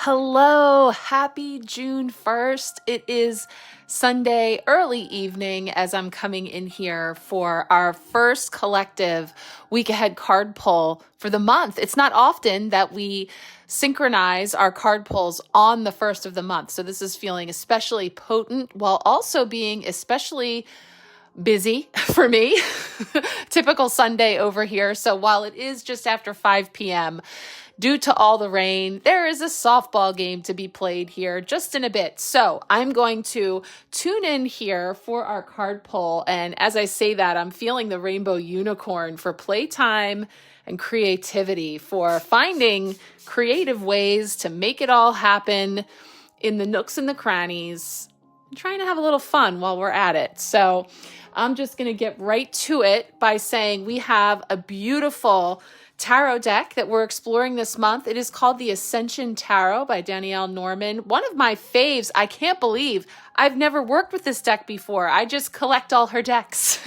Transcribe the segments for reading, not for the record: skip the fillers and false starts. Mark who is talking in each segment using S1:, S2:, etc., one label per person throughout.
S1: Hello, happy June 1st. It is Sunday early evening as I'm coming in here for our first collective week ahead card pull for the month. It's not often that we synchronize our card pulls on the first of the month. So this is feeling especially potent while also being especially busy for me. Typical Sunday over here. So while it is just after 5 p.m., due to all the rain, there is a softball game to be played here just in a bit. So I'm going to tune in here for our card pull. And as I say that, I'm feeling the rainbow unicorn for playtime and creativity, for finding creative ways to make it all happen in the nooks and the crannies, and trying to have a little fun while we're at it. So I'm just going to get right to it by saying we have a beautiful tarot deck that we're exploring this month. It is called the Ascension Tarot by Dani'el Norman. One of my faves. I can't believe I've never worked with this deck before. I just collect all her decks.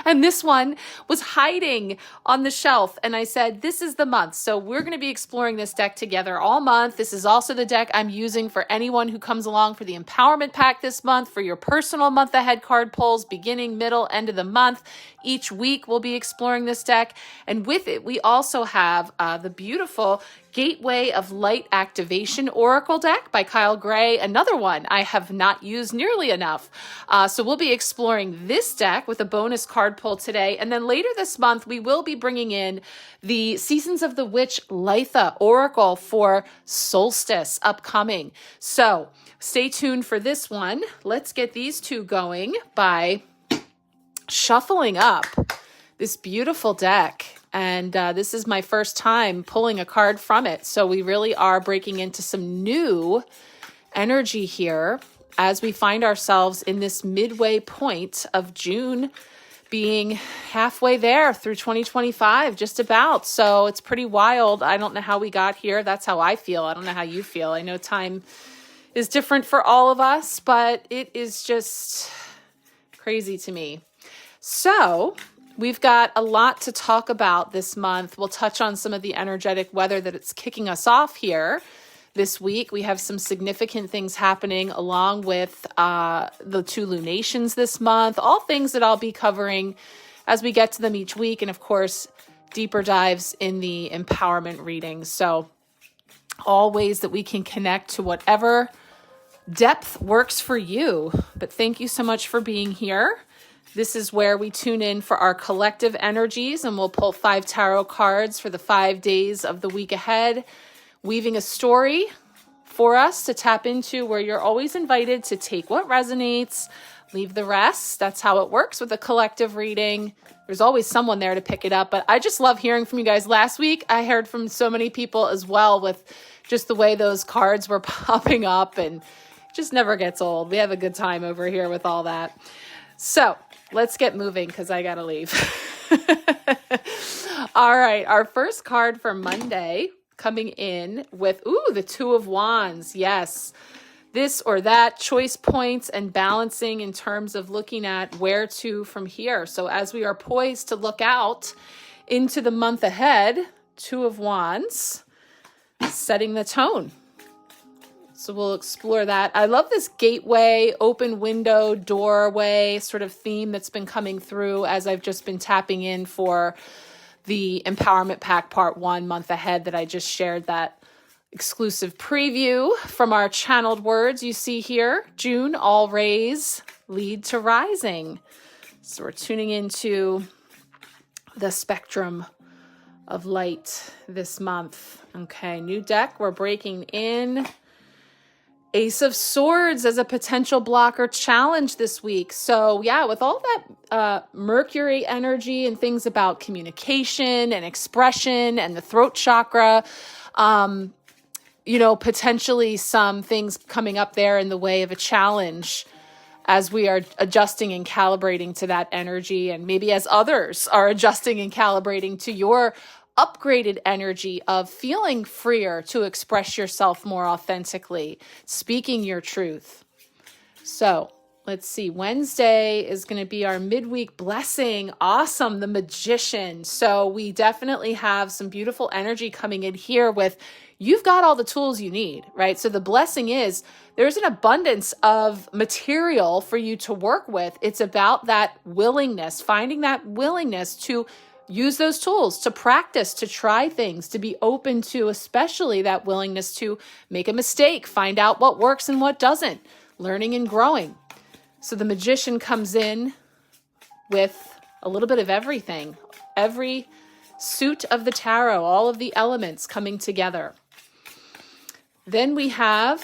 S1: And this one was hiding on the shelf. And I said, this is the month. So we're going to be exploring this deck together all month. This is also the deck I'm using for anyone who comes along for the Empowerment Pack this month, for your personal month ahead card pulls, beginning, middle, end of the month. Each week we'll be exploring this deck. And with it, we also have the beautiful Gateway of Light Activation Oracle deck by 𝓘𝓷𝓽𝓮, another one I have not used nearly enough. So we'll be exploring this deck with a bonus card pull today. And then later this month, we will be bringing in the Seasons of the Witch Litha Oracle for Solstice upcoming. So stay tuned for this one. Let's get these two going by shuffling up this beautiful deck. And this is my first time pulling a card from it. So we really are breaking into some new energy here as we find ourselves in this midway point of June, being halfway there through 2025, just about. So it's pretty wild. I don't know how we got here. That's how I feel. I don't know how you feel. I know time is different for all of us, but it is just crazy to me. So we've got a lot to talk about this month. We'll touch on some of the energetic weather that it's kicking us off here this week. We have some significant things happening along with the two lunations this month, all things that I'll be covering as we get to them each week. And of course, deeper dives in the empowerment readings. So all ways that we can connect to whatever depth works for you. But thank you so much for being here. This is where we tune in for our collective energies, and we'll pull 5 tarot cards for the 5 days of the week ahead, weaving a story for us to tap into, where you're always invited to take what resonates, leave the rest. That's how it works with a collective reading. There's always someone there to pick it up, but I just love hearing from you guys. Last week, I heard from so many people as well with just the way those cards were popping up, and it just never gets old. We have a good time over here with all that. So let's get moving because I got to leave. All right. Our first card for Monday coming in with, the Two of Wands. Yes. This or that, choice points and balancing in terms of looking at where to from here. So as we are poised to look out into the month ahead, Two of Wands, setting the tone. So we'll explore that. I love this gateway, open window, doorway sort of theme that's been coming through as I've just been tapping in for the Empowerment Pack Part 1 month ahead that I just shared that exclusive preview from our channeled words you see here. June, all rays lead to rising. So we're tuning into the spectrum of light this month. Okay, new deck. We're breaking in Ace of Swords as a potential blocker challenge this week. So yeah, with all that Mercury energy and things about communication and expression and the throat chakra, potentially some things coming up there in the way of a challenge as we are adjusting and calibrating to that energy, and maybe as others are adjusting and calibrating to your upgraded energy of feeling freer to express yourself more authentically, speaking your truth. So let's see. Wednesday is going to be our midweek blessing. Awesome. The Magician. So we definitely have some beautiful energy coming in here with you've got all the tools you need, right? So the blessing is there's an abundance of material for you to work with. It's about that willingness, finding that willingness to use those tools, to practice, to try things, to be open to, especially that willingness to make a mistake, find out what works and what doesn't, learning and growing. So the magician comes in with a little bit of everything, every suit of the tarot, all of the elements coming together. Then we have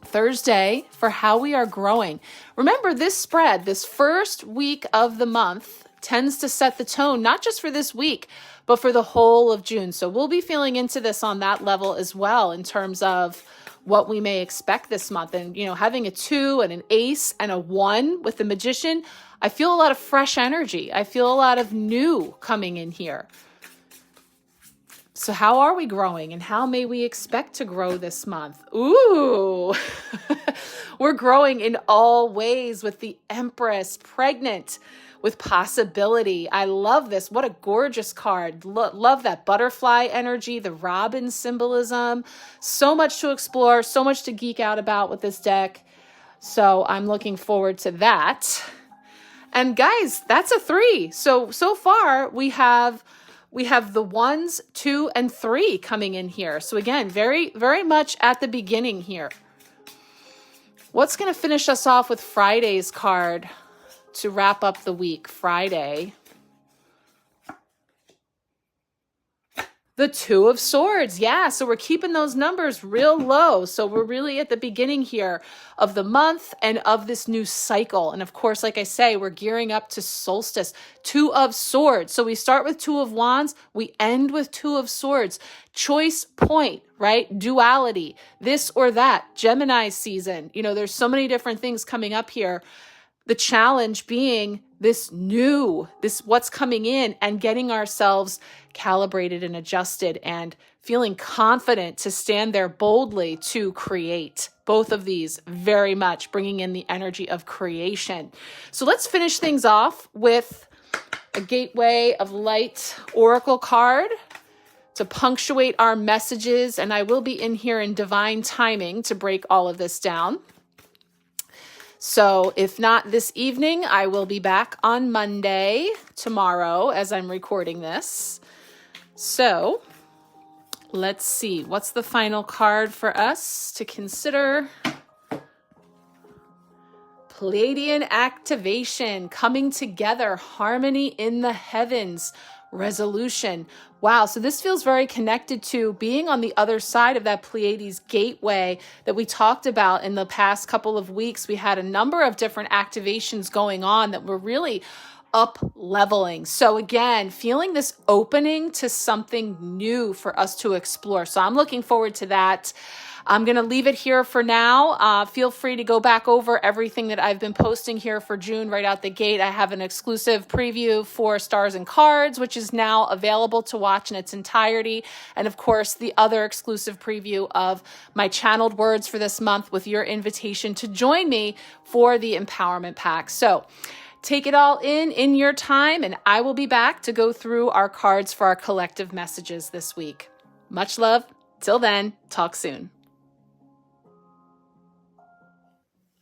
S1: Thursday for how we are growing. Remember, this spread, this first week of the month, tends to set the tone, not just for this week, but for the whole of June. So we'll be feeling into this on that level as well, in terms of what we may expect this month. And, having a 2 and an ace and a 1 with the magician, I feel a lot of fresh energy. I feel a lot of new coming in here. So how are we growing, and how may we expect to grow this month? Ooh, we're growing in all ways with the Empress, pregnant with possibility. I love this. What a gorgeous card. Love that butterfly energy, the robin symbolism. So much to explore, so much to geek out about with this deck. So I'm looking forward to that. And guys, that's a 3. So far we have the 1s, 2, and 3 coming in here. So again, very, very much at the beginning here. What's going to finish us off with Friday's card to wrap up the week? Friday. The 2 of Swords. Yeah, so we're keeping those numbers real low. So we're really at the beginning here of the month and of this new cycle. And of course, like I say, we're gearing up to Solstice. 2 of Swords. So we start with 2 of Wands. We end with 2 of Swords. Choice point, right? Duality. This or that. Gemini season. There's so many different things coming up here. The challenge being this what's coming in, and getting ourselves calibrated and adjusted and feeling confident to stand there boldly to create. Both of these very much bringing in the energy of creation. So let's finish things off with a Gateway of Light Oracle card to punctuate our messages. And I will be in here in divine timing to break all of this down. So if not this evening, I will be back on Monday, tomorrow, as I'm recording this. So let's see, what's the final card for us to consider? Pleiadian activation, coming together, harmony in the heavens, resolution. Wow, so this feels very connected to being on the other side of that Pleiades gateway that we talked about in the past couple of weeks. We had a number of different activations going on that were really up leveling. So again, feeling this opening to something new for us to explore. So I'm looking forward to that. I'm going to leave it here for now. Feel free to go back over everything that I've been posting here for June right out the gate. I have an exclusive preview for Stars and Cards, which is now available to watch in its entirety. And of course, the other exclusive preview of my channeled words for this month with your invitation to join me for the Empowerment Pack. So take it all in your time, and I will be back to go through our cards for our collective messages this week. Much love. Till then, talk soon.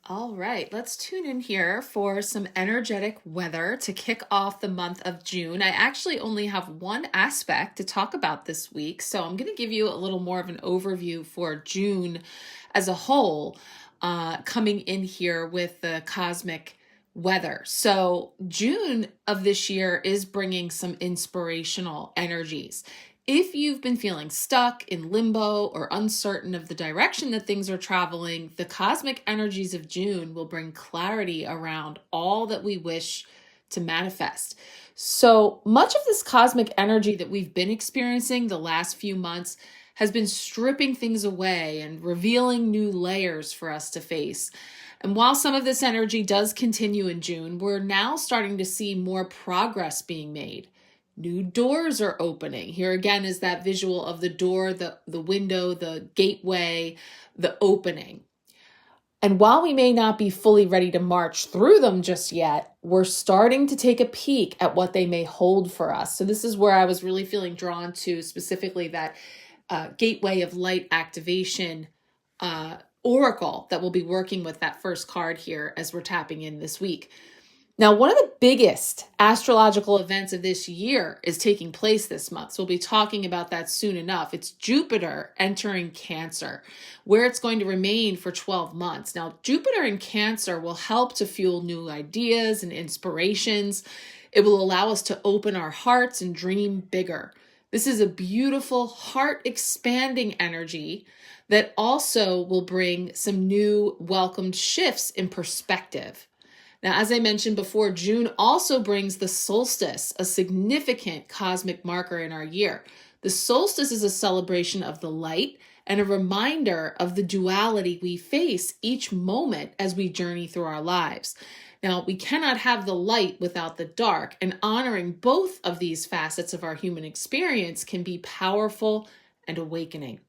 S1: All right, let's tune in here for some energetic weather to kick off the month of June. I actually only have one aspect to talk about this week, so I'm going to give you a little more of an overview for June as a whole, coming in here with the cosmic weather. So June of this year is bringing some inspirational energies. If you've been feeling stuck in limbo or uncertain of the direction that things are traveling, the cosmic energies of June will bring clarity around all that we wish to manifest. So much of this cosmic energy that we've been experiencing the last few months has been stripping things away and revealing new layers for us to face. And while some of this energy does continue in June, we're now starting to see more progress being made. New doors are opening. Here again is that visual of the door, the window, the gateway, the opening. And while we may not be fully ready to march through them just yet, we're starting to take a peek at what they may hold for us. So this is where I was really feeling drawn to specifically that Gateway of Light activation oracle that will be working with that first card here as we're tapping in this week. Now, one of the biggest astrological events of this year is taking place this month. So we'll be talking about that soon enough. It's Jupiter entering Cancer, where it's going to remain for 12 months. Now, Jupiter in Cancer will help to fuel new ideas and inspirations. It will allow us to open our hearts and dream bigger. This is a beautiful, heart-expanding energy that also will bring some new welcomed shifts in perspective. Now, as I mentioned before, June also brings the solstice, a significant cosmic marker in our year. The solstice is a celebration of the light and a reminder of the duality we face each moment as we journey through our lives. Now, we cannot have the light without the dark, and honoring both of these facets of our human experience can be powerful and awakening.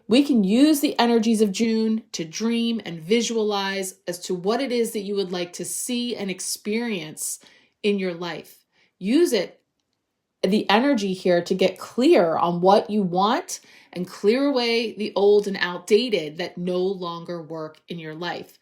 S1: We can use the energies of June to dream and visualize as to what it is that you would like to see and experience in your life. Use the energy here to get clear on what you want and clear away the old and outdated that no longer work in your life.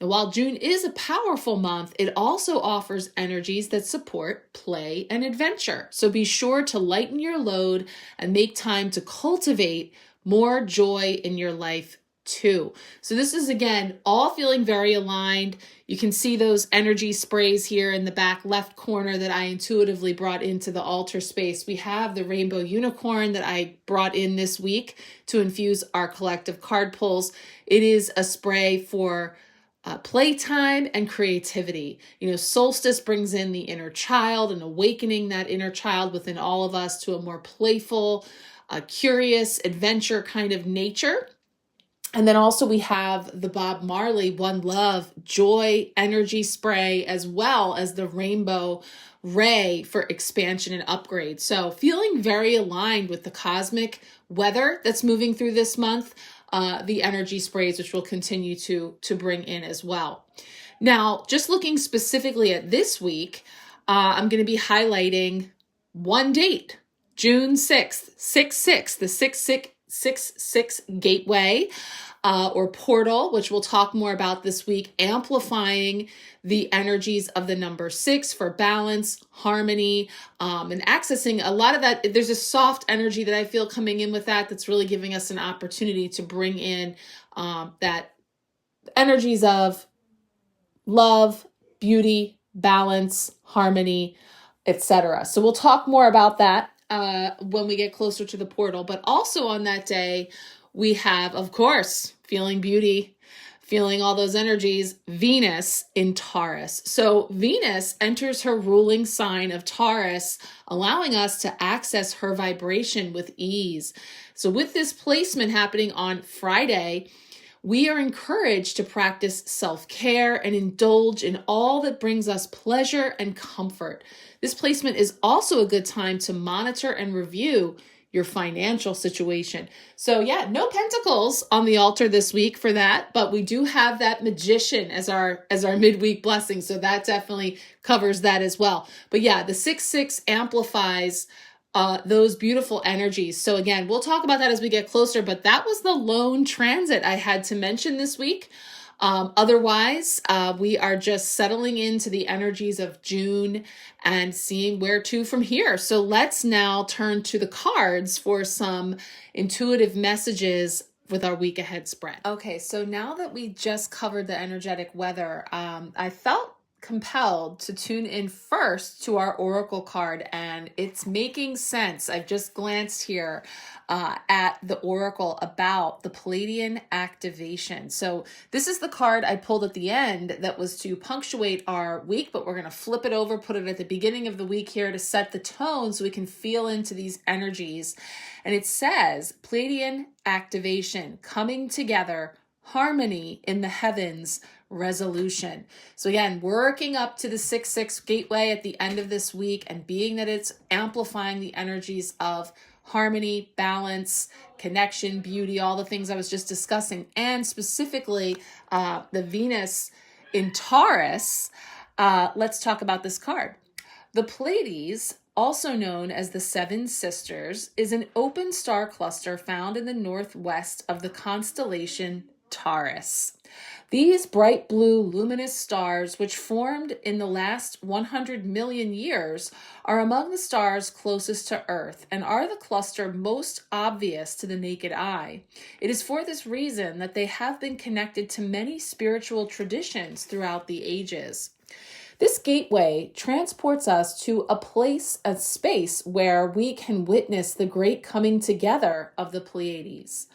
S1: Now, while June is a powerful month, it also offers energies that support play and adventure. So be sure to lighten your load and make time to cultivate more joy in your life too. So this is, again, all feeling very aligned. You can see those energy sprays here in the back left corner that I intuitively brought into the altar space. We have the rainbow unicorn that I brought in this week to infuse our collective card pulls. It is a spray for playtime and creativity. You know, solstice brings in the inner child and awakening that inner child within all of us to a more playful, curious, adventure kind of nature. And then also we have the Bob Marley One Love Joy Energy Spray, as well as the Rainbow Ray for expansion and upgrade. So feeling very aligned with the cosmic weather that's moving through this month, the energy sprays, which we'll continue to bring in as well. Now, just looking specifically at this week, I'm going to be highlighting one date, June 6th, 6-6, the 666 gateway or portal, which we'll talk more about this week, amplifying the energies of the number 6 for balance, harmony, and accessing a lot of that. There's a soft energy that I feel coming in with that that's really giving us an opportunity to bring in that energies of love, beauty, balance, harmony, etc. So we'll talk more about that when we get closer to the portal. But also on that day, we have, of course, feeling beauty, feeling all those energies, Venus in Taurus. So Venus enters her ruling sign of Taurus, allowing us to access her vibration with ease. So with this placement happening on Friday, we are encouraged to practice self-care and indulge in all that brings us pleasure and comfort. This placement is also a good time to monitor and review your financial situation. So yeah, no pentacles on the altar this week for that, but we do have that Magician as our midweek blessing. So that definitely covers that as well. But yeah, the 6-6 amplifies those beautiful energies. So again, we'll talk about that as we get closer, but that was the lone transit I had to mention this week. Otherwise, we are just settling into the energies of June and seeing where to from here. So let's now turn to the cards for some intuitive messages with our week ahead spread. Okay, so now that we just covered the energetic weather, I felt compelled to tune in first to our oracle card, and it's making sense. I've just glanced here at the oracle about the Pleiadian activation. So this is the card I pulled at the end that was to punctuate our week, but we're going to flip it over, put it at the beginning of the week here to set the tone so we can feel into these energies. And it says Pleiadian activation, coming together, harmony in the heavens, resolution. So again, working up to the 6-6 gateway at the end of this week, and being that it's amplifying the energies of harmony, balance, connection, beauty, all the things I was just discussing, and specifically the Venus in Taurus, let's talk about this card. The Pleiades also known as the Seven Sisters, is an open star cluster found in the northwest of the constellation Taurus. These bright blue luminous stars, which formed in the last 100 million years, are among the stars closest to Earth and are the cluster most obvious to the naked eye. It is for this reason that they have been connected to many spiritual traditions throughout the ages. This gateway transports us to a place, a space where we can witness the great coming together of the Pleiades.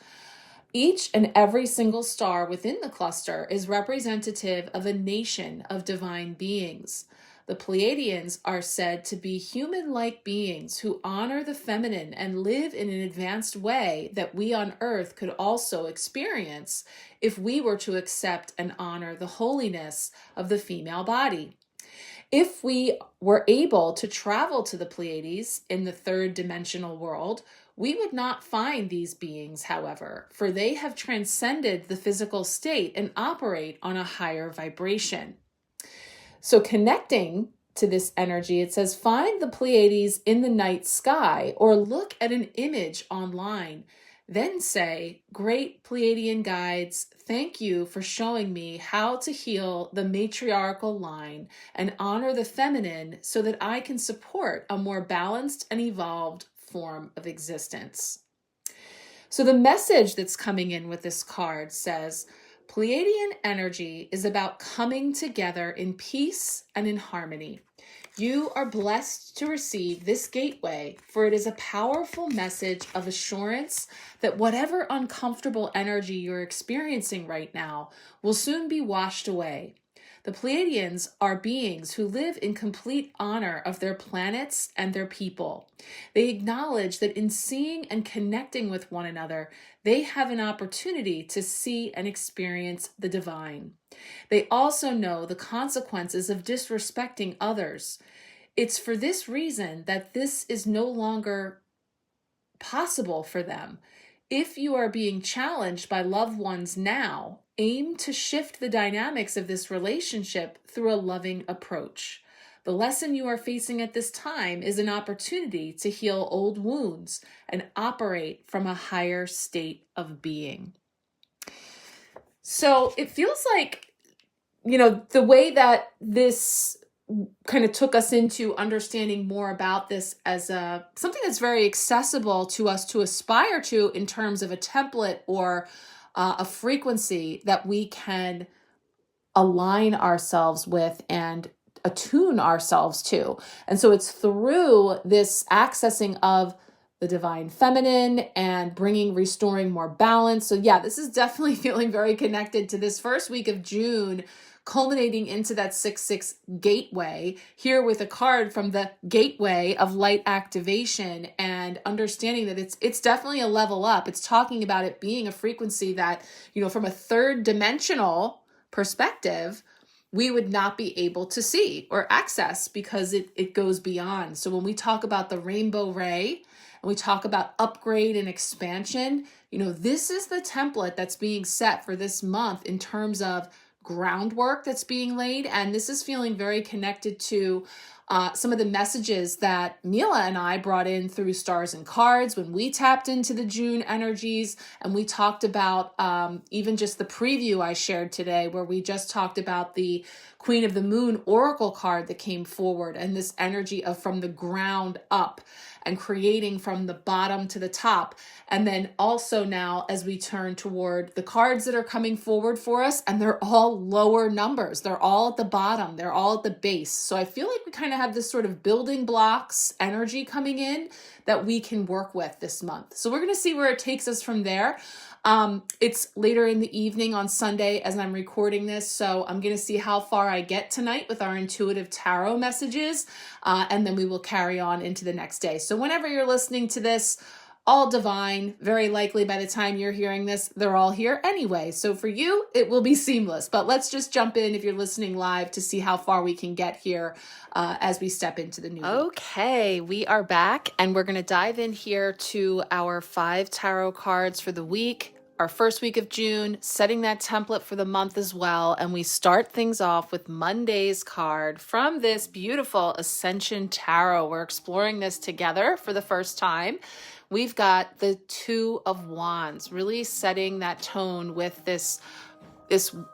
S1: Each and every single star within the cluster is representative of a nation of divine beings. The Pleiadians are said to be human-like beings who honor the feminine and live in an advanced way that we on Earth could also experience if we were to accept and honor the holiness of the female body. If we were able to travel to the Pleiades in the third dimensional world, we would not find these beings, however, for they have transcended the physical state and operate on a higher vibration. So connecting to this energy, it says, find the Pleiades in the night sky or look at an image online. Then say, great Pleiadian guides, thank you for showing me how to heal the matriarchal line and honor the feminine so that I can support a more balanced and evolved form of existence. So the message that's coming in with this card says, Pleiadian energy is about coming together in peace and in harmony. You are blessed to receive this gateway, for it is a powerful message of assurance that whatever uncomfortable energy you're experiencing right now will soon be washed away. The Pleiadians are beings who live in complete honor of their planets and their people. They acknowledge that in seeing and connecting with one another, they have an opportunity to see and experience the divine. They also know the consequences of disrespecting others. It's for this reason that this is no longer possible for them. If you are being challenged by loved ones now, aim to shift the dynamics of this relationship through a loving approach. The lesson you are facing at this time is an opportunity to heal old wounds and operate from a higher state of being. So it feels like, the way that this kind of took us into understanding more about this as something that's very accessible to us to aspire to in terms of a template or a frequency that we can align ourselves with and attune ourselves to. And so it's through this accessing of the divine feminine and restoring more balance. So yeah, this is definitely feeling very connected to this first week of June, culminating into that 6/6 gateway here with a card from the gateway of light activation and understanding that it's definitely a level up. It's talking about it being a frequency that, from a third dimensional perspective, we would not be able to see or access because it goes beyond. So when we talk about the rainbow ray and we talk about upgrade and expansion, this is the template that's being set for this month in terms of groundwork that's being laid. And this is feeling very connected to some of the messages that Mila and I brought in through Stars and Cards when we tapped into the June energies. And we talked about even just the preview I shared today, where we just talked about the Queen of the Moon Oracle card that came forward and this energy of from the ground up and creating from the bottom to the top. And then also now as we turn toward the cards that are coming forward for us, and they're all lower numbers. They're all at the bottom. They're all at the base. So I feel like we kind of have this sort of building blocks energy coming in that we can work with this month. So we're going to see where it takes us from there. It's later in the evening on Sunday as I'm recording this, so I'm going to see how far I get tonight with our intuitive tarot messages, and then we will carry on into the next day. So whenever you're listening to this, all divine, very likely by the time you're hearing this, they're all here anyway. So for you, it will be seamless. But let's just jump in if you're listening live to see how far we can get here as we step into the new week. Okay, we are back and we're going to dive in here to our 5 tarot cards for the week. our first week of June, setting that template for the month as well. And we start things off with Monday's card from this beautiful Ascension Tarot. We're exploring this together for the first time. We've got the Two of Wands, really setting that tone with this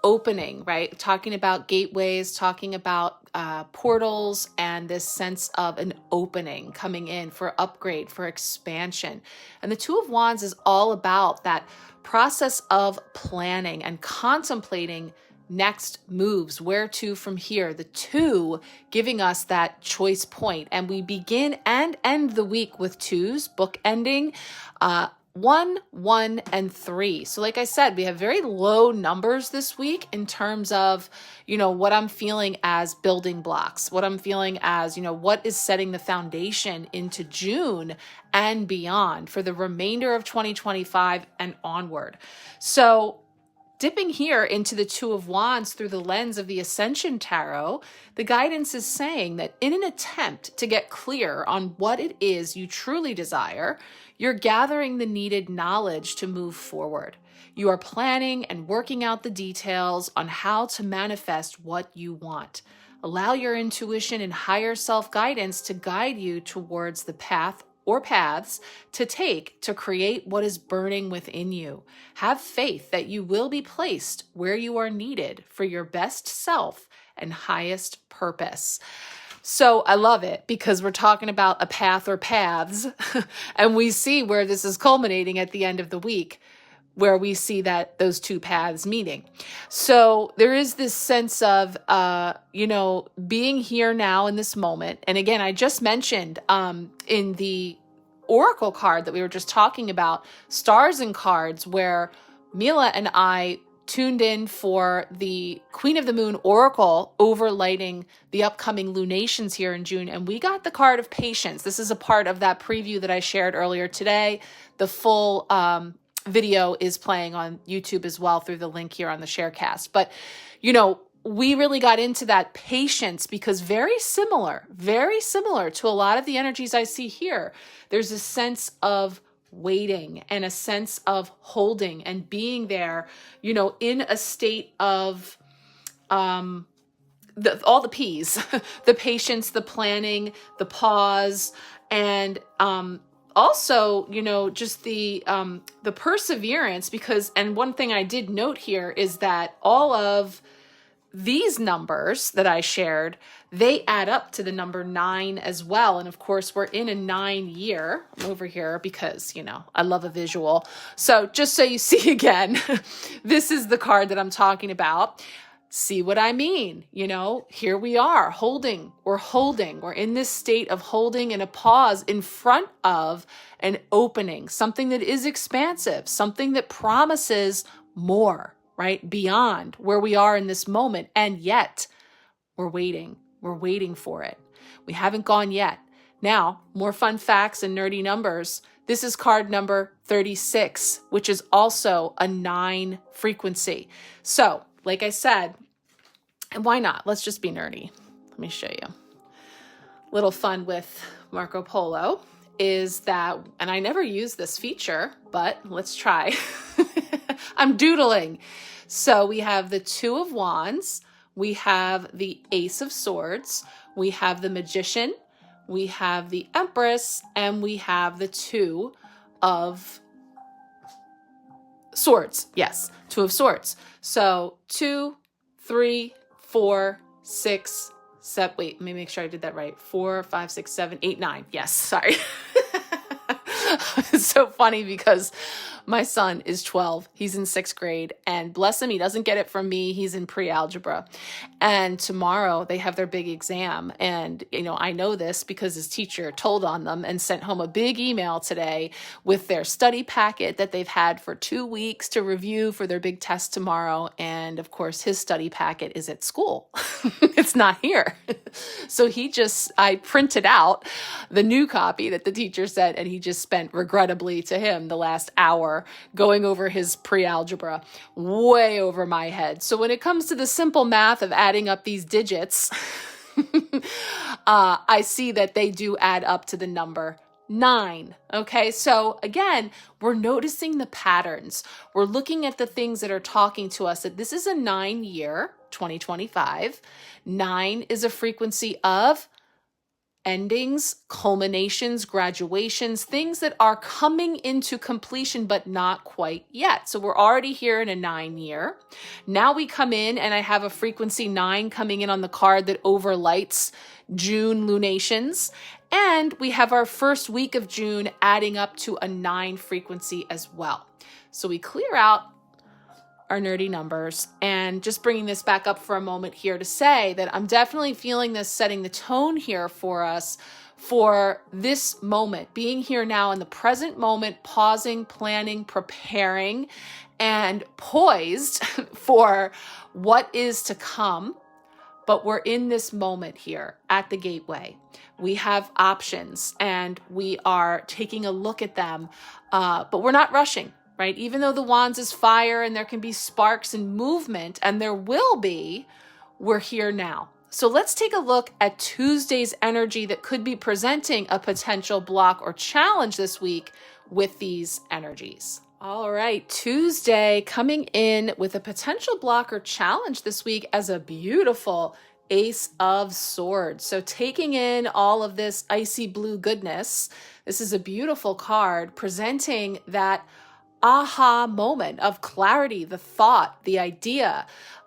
S1: opening, right? Talking about gateways, talking about portals, and this sense of an opening coming in for upgrade, for expansion. And the Two of Wands is all about that process of planning and contemplating next moves, where to from here. The two giving us that choice point. And we begin and end the week with twos, book ending, 1, 1, and 3. So like I said, we have very low numbers this week in terms of, what I'm feeling as building blocks, what I'm feeling as, what is setting the foundation into June and beyond for the remainder of 2025 and onward. So dipping here into the Two of Wands through the lens of the Ascension Tarot, the guidance is saying that in an attempt to get clear on what it is you truly desire, you're gathering the needed knowledge to move forward. You are planning and working out the details on how to manifest what you want. Allow your intuition and higher self-guidance to guide you towards the path or paths to take to create what is burning within you. Have faith that you will be placed where you are needed for your best self and highest purpose. So I love it because we're talking about a path or paths, and we see where this is culminating at the end of the week, where we see that those two paths meeting. So there is this sense of, being here now in this moment. And again, I just mentioned in the Oracle card that we were just talking about, Stars and Cards, where Mila and I tuned in for the Queen of the Moon Oracle overlighting the upcoming lunations here in June. And we got the card of Patience. This is a part of that preview that I shared earlier today. The full video is playing on YouTube as well through the link here on the Sharecast. But, we really got into that patience because very similar to a lot of the energies I see here. There's a sense of waiting and a sense of holding and being there, in a state of all the P's, the patience, the planning, the pause, and also, just the perseverance, because, and one thing I did note here is that all of these numbers that I shared, they add up to the number 9 as well. And of course, we're in a 9 year. I'm over here because, I love a visual. So just so you see again, this is the card that I'm talking about. See what I mean? Here we are holding. We're in this state of holding and a pause in front of an opening, something that is expansive, something that promises more, right? Beyond where we are in this moment. And yet we're waiting for it. We haven't gone yet. Now, more fun facts and nerdy numbers. This is card number 36, which is also a 9 frequency. So, like I said, and why not? Let's just be nerdy. Let me show you. Little fun with Marco Polo is that, and I never use this feature, but let's try. I'm doodling. So we have the Two of Wands, we have the Ace of Swords, we have the Magician, we have the Empress, and we have the Two of Swords. Yes, Two of Swords. So 2, 3, 4, 6, 7. Wait, let me make sure I did that right. 4, 5, 6, 7, 8, 9. Yes, sorry. It's so funny because my son is 12. He's in 6th grade, and bless him, he doesn't get it from me. He's in pre-algebra. And tomorrow they have their big exam. And, I know this because his teacher told on them and sent home a big email today with their study packet that they've had for 2 weeks to review for their big test tomorrow. And of course, his study packet is at school. It's not here. So I printed out the new copy that the teacher said, and he just spent, regrettably to him, the last hour going over his pre-algebra, way over my head. So when it comes to the simple math of adding up these digits, I see that they do add up to the number 9. Okay, so again, we're noticing the patterns. We're looking at the things that are talking to us that this is a 9 year, 2025. 9 is a frequency of endings, culminations, graduations, things that are coming into completion, but not quite yet. So we're already here in a 9 year. Now we come in and I have a frequency 9 coming in on the card that overlights June lunations. And we have our first week of June adding up to a 9 frequency as well. So we clear out our nerdy numbers, and just bringing this back up for a moment here to say that I'm definitely feeling this setting the tone here for us for this moment, being here now in the present moment, pausing, planning, preparing, and poised for what is to come. But we're in this moment here at the gateway. We have options and we are taking a look at them, but we're not rushing. Right? Even though the wands is fire and there can be sparks and movement, and there will be, we're here now. So let's take a look at Tuesday's energy that could be presenting a potential block or challenge this week with these energies. All right, Tuesday coming in with a potential block or challenge this week as a beautiful Ace of Swords. So taking in all of this icy blue goodness, this is a beautiful card presenting that aha moment of clarity, the thought, the idea,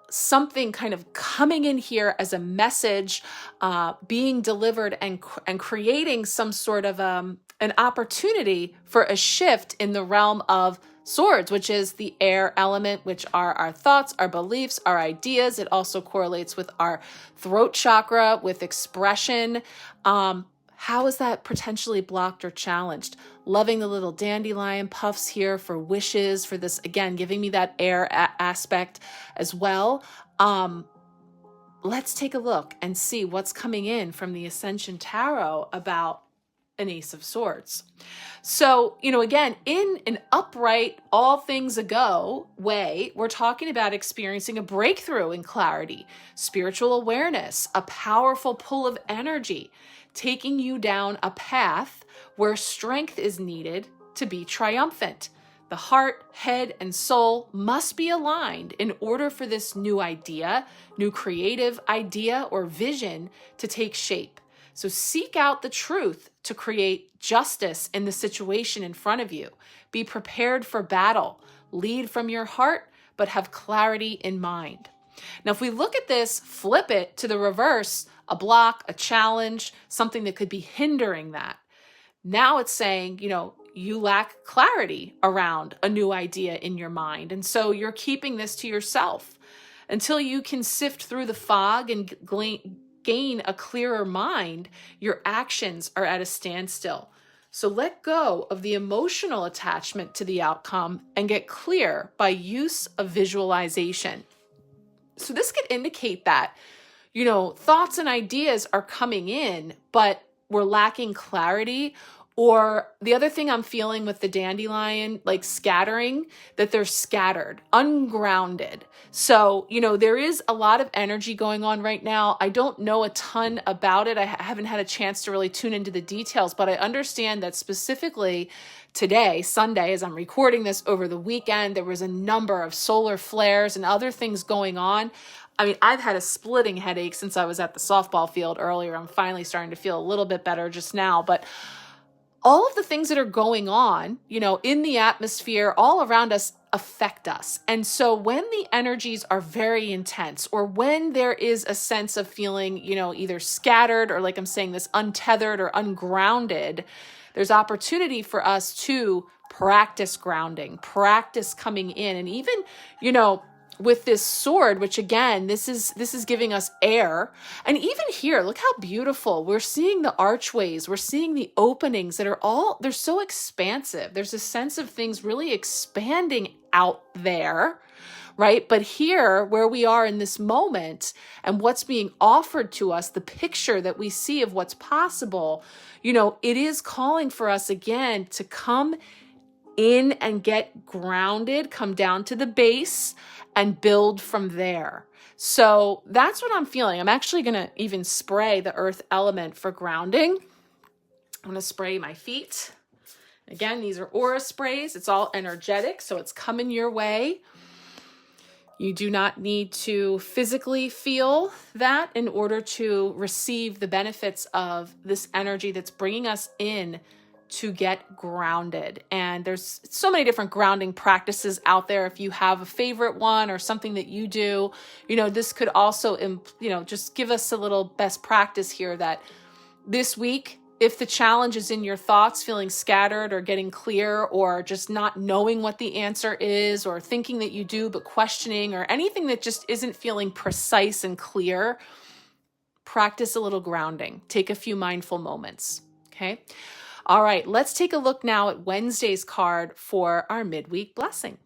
S1: something kind of coming in here as a message, being delivered and creating some sort of an opportunity for a shift in the realm of swords, which is the air element, which are our thoughts, our beliefs, our ideas. It also correlates with our throat chakra, with expression. How is that potentially blocked or challenged? Loving the little dandelion puffs here for wishes, for this, again, giving me that air aspect as well. Let's take a look and see what's coming in from the Ascension Tarot about an Ace of Swords. So, again, in an upright, all things ago way, we're talking about experiencing a breakthrough in clarity, spiritual awareness, a powerful pull of energy, taking you down a path where strength is needed to be triumphant. The heart, head, and soul must be aligned in order for this new idea, new creative idea or vision to take shape. So seek out the truth to create justice in the situation in front of you. Be prepared for battle. Lead from your heart, but have clarity in mind. Now, if we look at this, flip it to the reverse, a block, a challenge, something that could be hindering that. Now it's saying, you lack clarity around a new idea in your mind. And so you're keeping this to yourself until you can sift through the fog and gain a clearer mind. Your actions are at a standstill. So let go of the emotional attachment to the outcome and get clear by use of visualization. So this could indicate that, thoughts and ideas are coming in, but we're lacking clarity. Or the other thing I'm feeling with the dandelion, like scattering, that they're scattered, ungrounded. So, there is a lot of energy going on right now. I don't know a ton about it. I haven't had a chance to really tune into the details, but I understand that specifically today, Sunday, as I'm recording this over the weekend, there was a number of solar flares and other things going on. I mean, I've had a splitting headache since I was at the softball field earlier. I'm finally starting to feel a little bit better just now, but all of the things that are going on, in the atmosphere all around us affect us. And so when the energies are very intense, or when there is a sense of feeling, either scattered or, like I'm saying, this untethered or ungrounded, there's opportunity for us to practice grounding, practice coming in. And even, with this sword, which again, this is giving us air. And even here, look how beautiful. We're seeing the archways. We're seeing the openings that they're so expansive. There's a sense of things really expanding out there, right? But here, where we are in this moment and what's being offered to us, the picture that we see of what's possible, it is calling for us again to come in and get grounded, come down to the base and build from there. So that's what I'm feeling. I'm actually going to even spray the earth element for grounding. I'm going to spray my feet. Again, these are aura sprays. It's all energetic, so it's coming your way. You do not need to physically feel that in order to receive the benefits of this energy that's bringing us in to get grounded. And there's so many different grounding practices out there. If you have a favorite one or something that you do, this could also, just give us a little best practice here that this week, if the challenge is in your thoughts, feeling scattered or getting clear, or just not knowing what the answer is, or thinking that you do but questioning, or anything that just isn't feeling precise and clear, practice a little grounding. Take a few mindful moments, okay? All right, let's take a look now at Wednesday's card for our midweek blessing.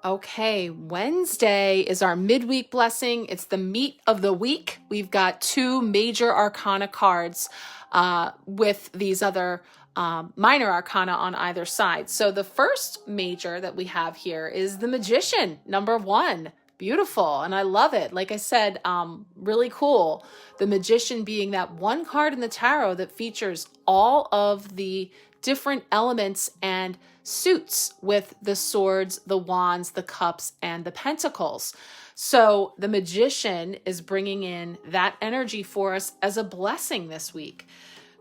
S1: Okay, Wednesday is our midweek blessing. It's the meat of the week. We've got 2 major arcana cards with these other minor arcana on either side. So the first major that we have here is the Magician, number 1. Beautiful, and I love it. Like I said, really cool. The Magician being that one card in the tarot that features all of the different elements and suits with the swords, the wands, the cups, and the pentacles. So the Magician is bringing in that energy for us as a blessing this week,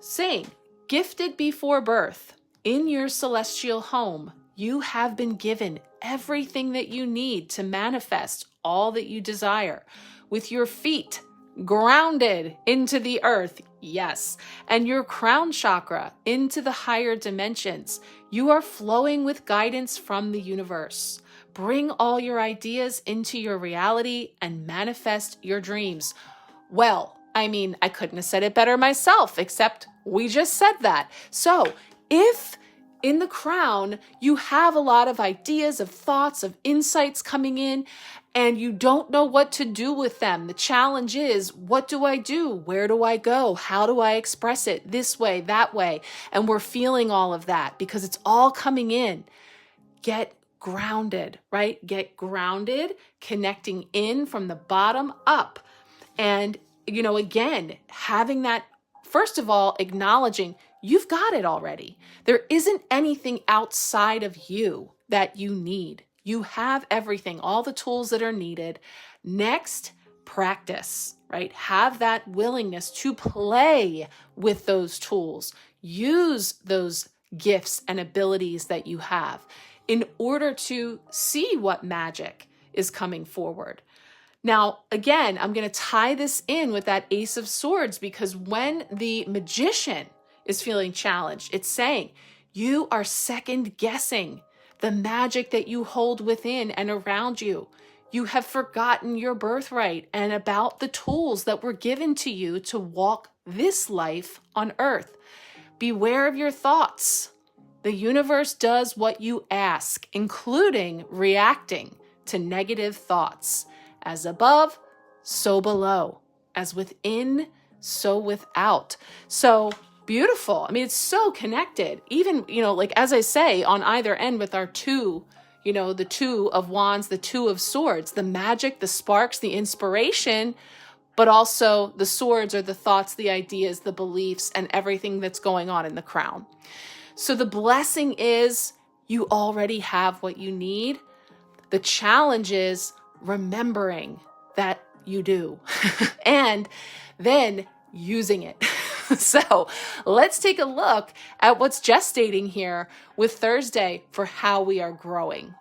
S1: saying, gifted before birth, in your celestial home, you have been given everything that you need to manifest all that you desire. With your feet grounded into the earth, yes, and your crown chakra into the higher dimensions, you are flowing with guidance from the universe. Bring all your ideas into your reality and manifest your dreams. Well, I mean, I couldn't have said it better myself, except we just said that. So if in the crown you have a lot of ideas, of thoughts, of insights coming in, and you don't know what to do with them, the challenge is, what do I do? Where do I go? How do I express it? This way, that way. And we're feeling all of that because it's all coming in. Get grounded, right? Get grounded, connecting in from the bottom up. And, again, having that, first of all, acknowledging you've got it already. There isn't anything outside of you that you need. You have everything, all the tools that are needed. Next, practice, right? Have that willingness to play with those tools. Use those gifts and abilities that you have in order to see what magic is coming forward. Now, again, I'm going to tie this in with that Ace of Swords, because when the Magician is feeling challenged, it's saying you are second guessing the magic that you hold within and around you. You have forgotten your birthright and about the tools that were given to you to walk this life on earth. Beware of your thoughts. The universe does what you ask, including reacting to negative thoughts. As above, so below. As within, so without. So beautiful. I mean, it's so connected. Even, like as I say, on either end with our 2, the 2 of wands, the 2 of swords, the magic, the sparks, the inspiration, but also the swords are the thoughts, the ideas, the beliefs, and everything that's going on in the crown. So the blessing is you already have what you need. The challenge is remembering that you do and then using it. So let's take a look at what's gestating here with Thursday for how we are growing.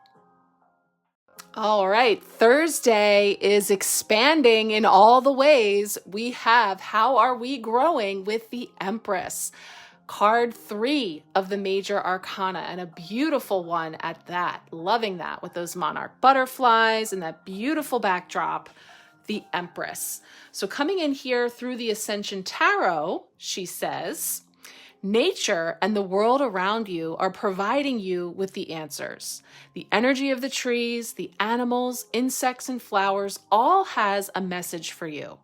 S1: All right, Thursday is expanding in all the ways. We have how are we growing with the Empress. Card 3 of the major arcana, and a beautiful one at that. Loving that with those monarch butterflies and that beautiful backdrop, the Empress. So coming in here through the Ascension Tarot, she says, nature and the world around you are providing you with the answers. The energy of the trees, the animals, insects, and flowers all has a message for you.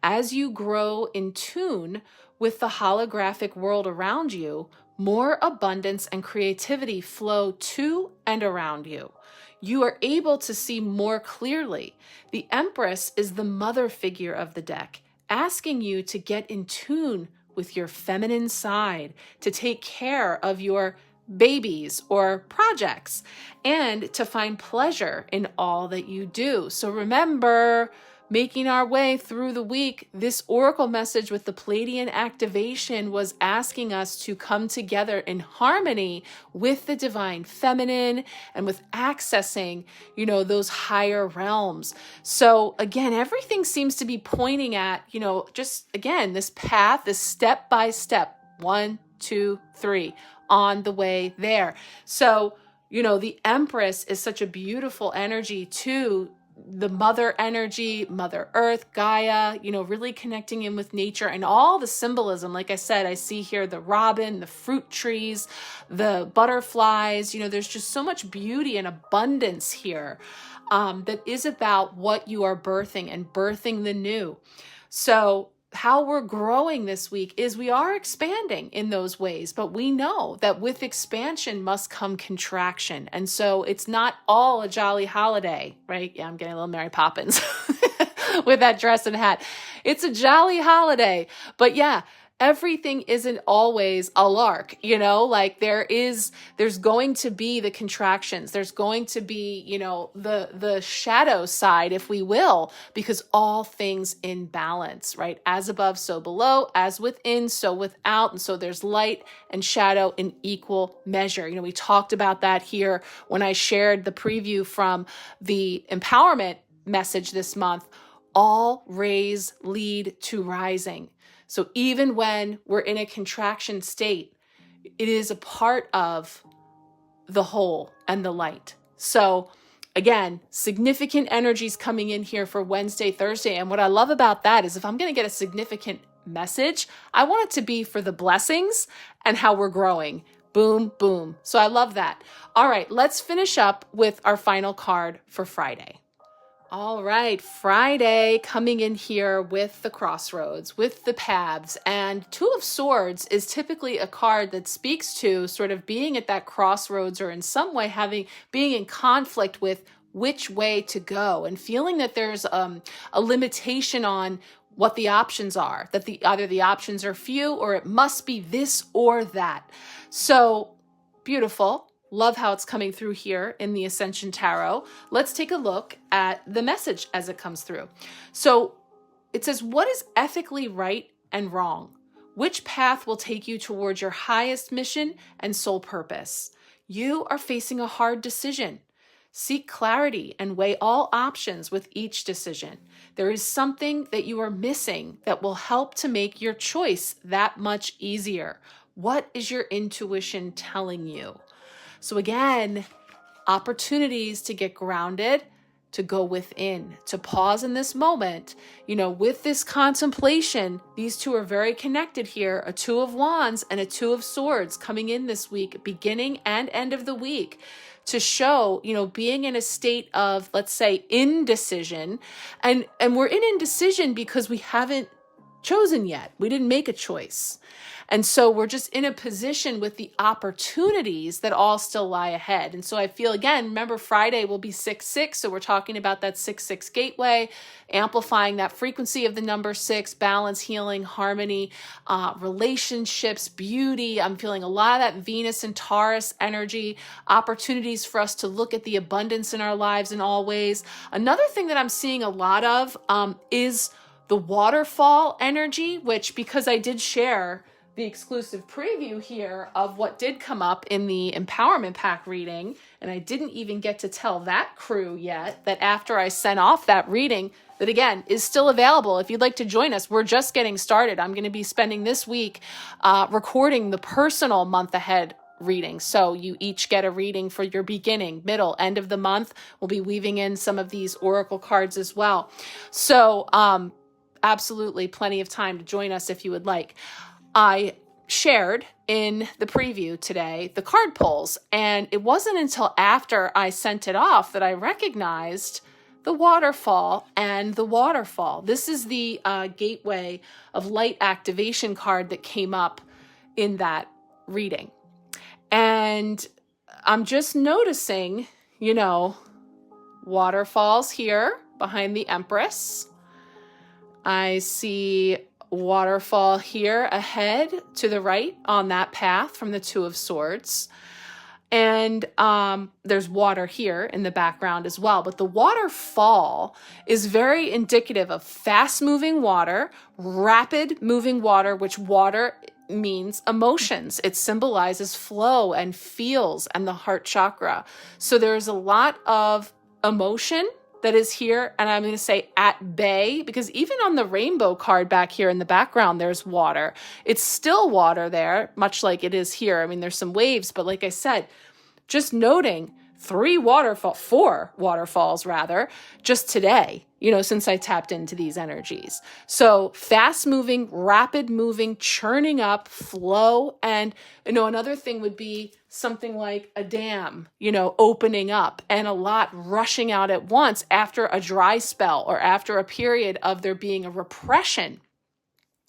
S1: As you grow in tune with the holographic world around you, more abundance and creativity flow to and around you. You are able to see more clearly. The Empress is the mother figure of the deck, asking you to get in tune with your feminine side to take care of your babies or projects and to find pleasure in all that you do. So remember, making our way through the week, this oracle message with the Pleiadian activation was asking us to come together in harmony with the divine feminine and with accessing, those higher realms. So again, everything seems to be pointing at, just again, this path, this step by step, 1, 2, 3, on the way there. So, the Empress is such a beautiful energy too. The mother energy, Mother Earth, Gaia, really connecting in with nature and all the symbolism. Like I said, I see here the robin, the fruit trees, the butterflies, there's just so much beauty and abundance here that is about what you are birthing and birthing the new. So how we're growing this week is we are expanding in those ways, but we know that with expansion must come contraction. And so it's not all a jolly holiday, right? Yeah, I'm getting a little Mary Poppins with that dress and hat. It's a jolly holiday, but yeah, everything isn't always a lark, like there's going to be the contractions. There's going to be, the shadow side, if we will, because all things in balance, right? As above, so below, as within, so without. And so there's light and shadow in equal measure. We talked about that here when I shared the preview from the empowerment message this month. All rays lead to rising. So even when we're in a contraction state, it is a part of the whole and the light. So again, significant energies coming in here for Wednesday, Thursday. And what I love about that is if I'm going to get a significant message, I want it to be for the blessings and how we're growing. Boom, boom. So I love that. All right, let's finish up with our final card for Friday. All right, Friday coming in here with the crossroads, with the paths, and Two of Swords is typically a card that speaks to sort of being at that crossroads or in some way being in conflict with which way to go and feeling that there's a limitation on what the options are, that either the options are few or it must be this or that. So beautiful. Love how it's coming through here in the Ascension Tarot. Let's take a look at the message as it comes through. So it says, what is ethically right and wrong? Which path will take you towards your highest mission and soul purpose? You are facing a hard decision. Seek clarity and weigh all options with each decision. There is something that you are missing that will help to make your choice that much easier. What is your intuition telling you? So again, opportunities to get grounded, to go within, to pause in this moment. With this contemplation, these two are very connected here, a Two of Wands and a Two of Swords coming in this week, beginning and end of the week, to show, being in a state of, let's say, indecision. And we're in indecision because we haven't chosen yet. We didn't make a choice. And so we're just in a position with the opportunities that all still lie ahead. And so I feel, again, remember Friday will be 6-6. So we're talking about that 6-6 gateway, amplifying that frequency of the number 6, balance, healing, harmony, relationships, beauty. I'm feeling a lot of that Venus and Taurus energy, opportunities for us to look at the abundance in our lives in all ways. Another thing that I'm seeing a lot of is the waterfall energy, which, because I did share the exclusive preview here of what did come up in the Empowerment Pack reading, and I didn't even get to tell that crew yet that after I sent off that reading, that again is still available. If you'd like to join us, we're just getting started. I'm going to be spending this week recording the personal month ahead reading. So you each get a reading for your beginning, middle, end of the month. We'll be weaving in some of these oracle cards as well. So absolutely plenty of time to join us if you would like. I shared in the preview today the card pulls, and it wasn't until after I sent it off that I recognized the waterfall and the waterfall. This is the gateway of light activation card that came up in that reading. And I'm just noticing, waterfalls here behind the Empress. I see waterfall here ahead to the right on that path from the Two of Swords. And there's water here in the background as well. But the waterfall is very indicative of fast-moving water, rapid-moving water, which water means emotions. It symbolizes flow and feels and the heart chakra. So there's a lot of emotion that is here, and I'm going to say at bay, because even on the rainbow card back here in the background, there's water. It's still water there, much like it is here. I mean, there's some waves, but like I said, just noting four waterfalls rather, just today, since I tapped into these energies. So fast moving, rapid moving, churning up, flow. And, another thing would be something like a dam, opening up and a lot rushing out at once after a dry spell or after a period of there being a repression.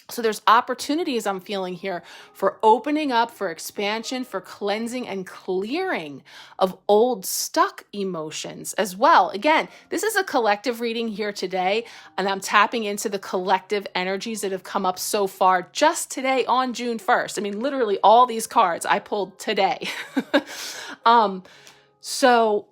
S1: So there's opportunities I'm feeling here for opening up, for expansion, for cleansing and clearing of old stuck emotions as well. Again, this is a collective reading here today, and I'm tapping into the collective energies that have come up so far just today on June 1st. I mean, literally all these cards I pulled today. So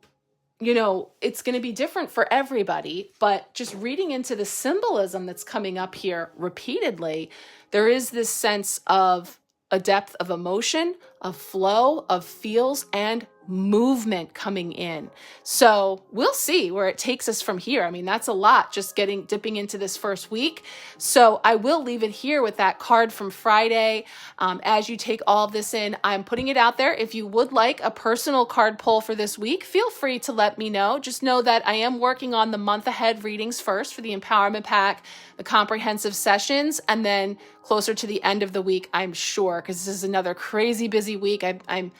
S1: it's going to be different for everybody, but just reading into the symbolism that's coming up here repeatedly, there is this sense of a depth of emotion, of flow, of feels, and movement coming in. So we'll see where it takes us from here. I mean, that's a lot just dipping into this first week. So I will leave it here with that card from Friday. As you take all of this in, I'm putting it out there. If you would like a personal card pull for this week, feel free to let me know. Just know that I am working on the month ahead readings first for the Empowerment Pack, the comprehensive sessions, and then closer to the end of the week, I'm sure, because this is another crazy busy week. I'm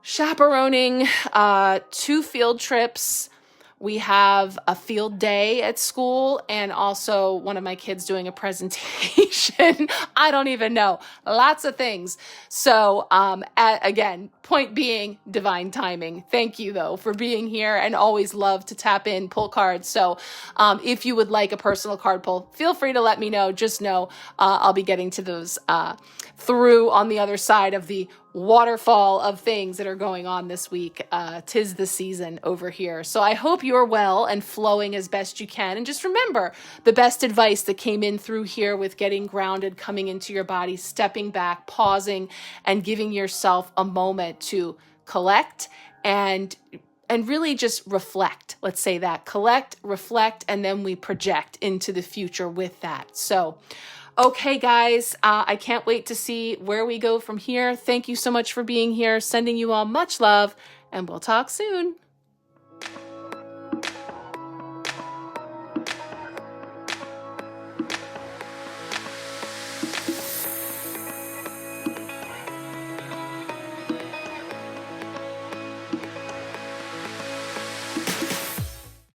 S1: chaperoning 2 field trips. We have a field day at school and also one of my kids doing a presentation. I don't even know. Lots of things. So again, point being divine timing. Thank you though for being here, and always love to tap in, pull cards. So if you would like a personal card pull, feel free to let me know. Just know I'll be getting to those through on the other side of the waterfall of things that are going on this week. 'Tis the season over here. So I hope you're well and flowing as best you can. And just remember the best advice that came in through here with getting grounded, coming into your body, stepping back, pausing, and giving yourself a moment to collect and really just reflect. Let's say that. Collect, reflect, and then we project into the future with that. So okay, guys, I can't wait to see where we go from here. Thank you so much for being here. Sending you all much love, and we'll talk soon.